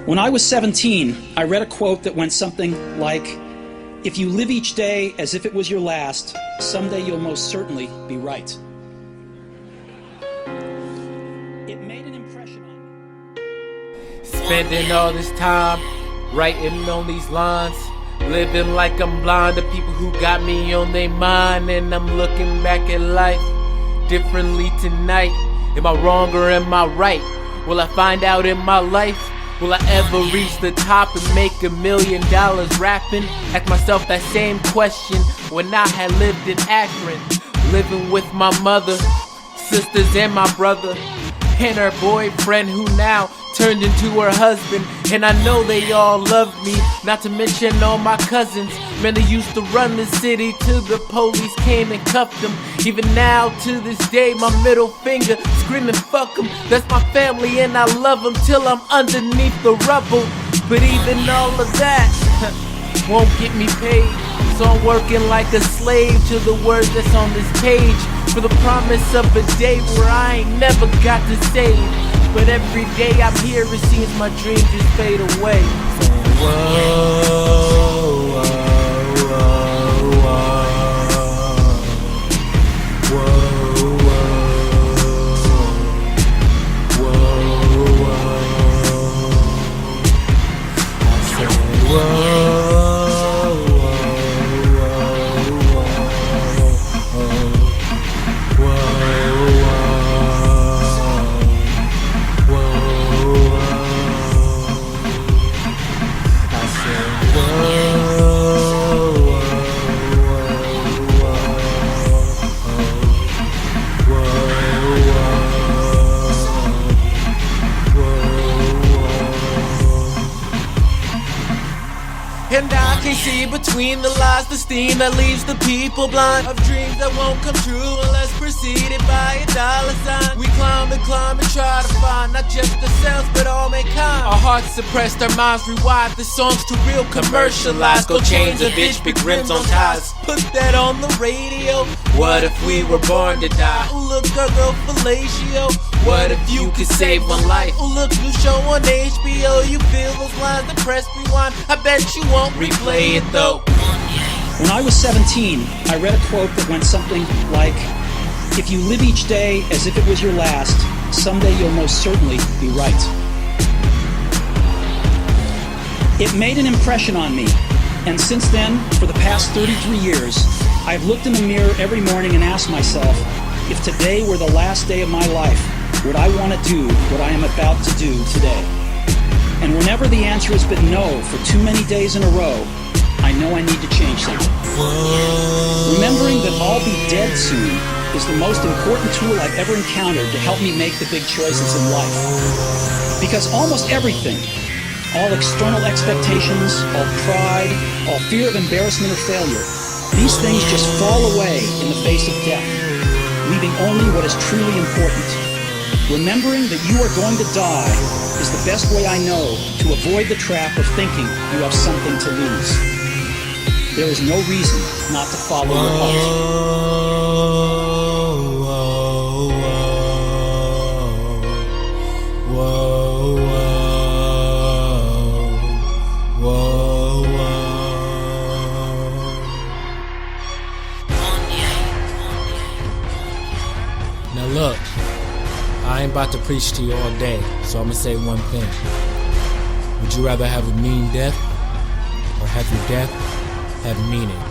When I was 17, I read a quote that went something like, "If you live each day as if it was your last, someday you'll most certainly be right." It made an impression on me. Spending all this time writing on these lines, living like I'm blind to people who got me on their mind, and I'm looking back at life differently tonight. Am I wrong or am I right? Will I find out in my life? Will I ever reach the top and make $1 million rapping? Ask myself that same question when I had lived in Akron, living with my mother, sisters and my brother, and her boyfriend who now turned into her husband. And I know they all loved me, not to mention all my cousins. Man, they used to run the city till the police came and cuffed them. Even now, to this day, my middle finger screaming, fuck them. That's my family and I love them till I'm underneath the rubble. But even all of that won't get me paid. So I'm working like a slave to the words that's on this page, for the promise of a day where I ain't never got to save. But every day I'm here, it seems my dreams just fade away. And I can see between the lies, the steam that leaves the people blind, of dreams that won't come true unless preceded by a dollar sign. We climb and try to find not just ourselves but all mankind. Our hearts suppressed, our minds rewired, the songs too real commercialized. Go chains of bitch, big rims on ties, put that on the radio. What if we were born to die? Ooh, look, our girl fellatio. What if you could save one life? Ooh, look, new show on HBO. You feel those lines that press rewind. I bet you won't replay it though. When I was 17, I read a quote that went something like, "If you live each day as if it was your last, someday you'll most certainly be right." It made an impression on me, and since then, for the past 33 years, I've looked in the mirror every morning and asked myself, if today were the last day of my life, would I want to do what I am about to do today? And whenever the answer has been no for too many days in a row, I know I need to change something. Remembering that I'll be dead soon is the most important tool I've ever encountered to help me make the big choices in life. Because almost everything, all external expectations, all pride, all fear of embarrassment or failure, these things just fall away in the face of death, leaving only what is truly important. Remembering that you are going to die is the best way I know to avoid the trap of thinking you have something to lose. There is no reason not to follow your heart. Now look, I ain't about to preach to you all day, so I'm gonna say one thing. Would you rather have a mean death, or have your death have meaning?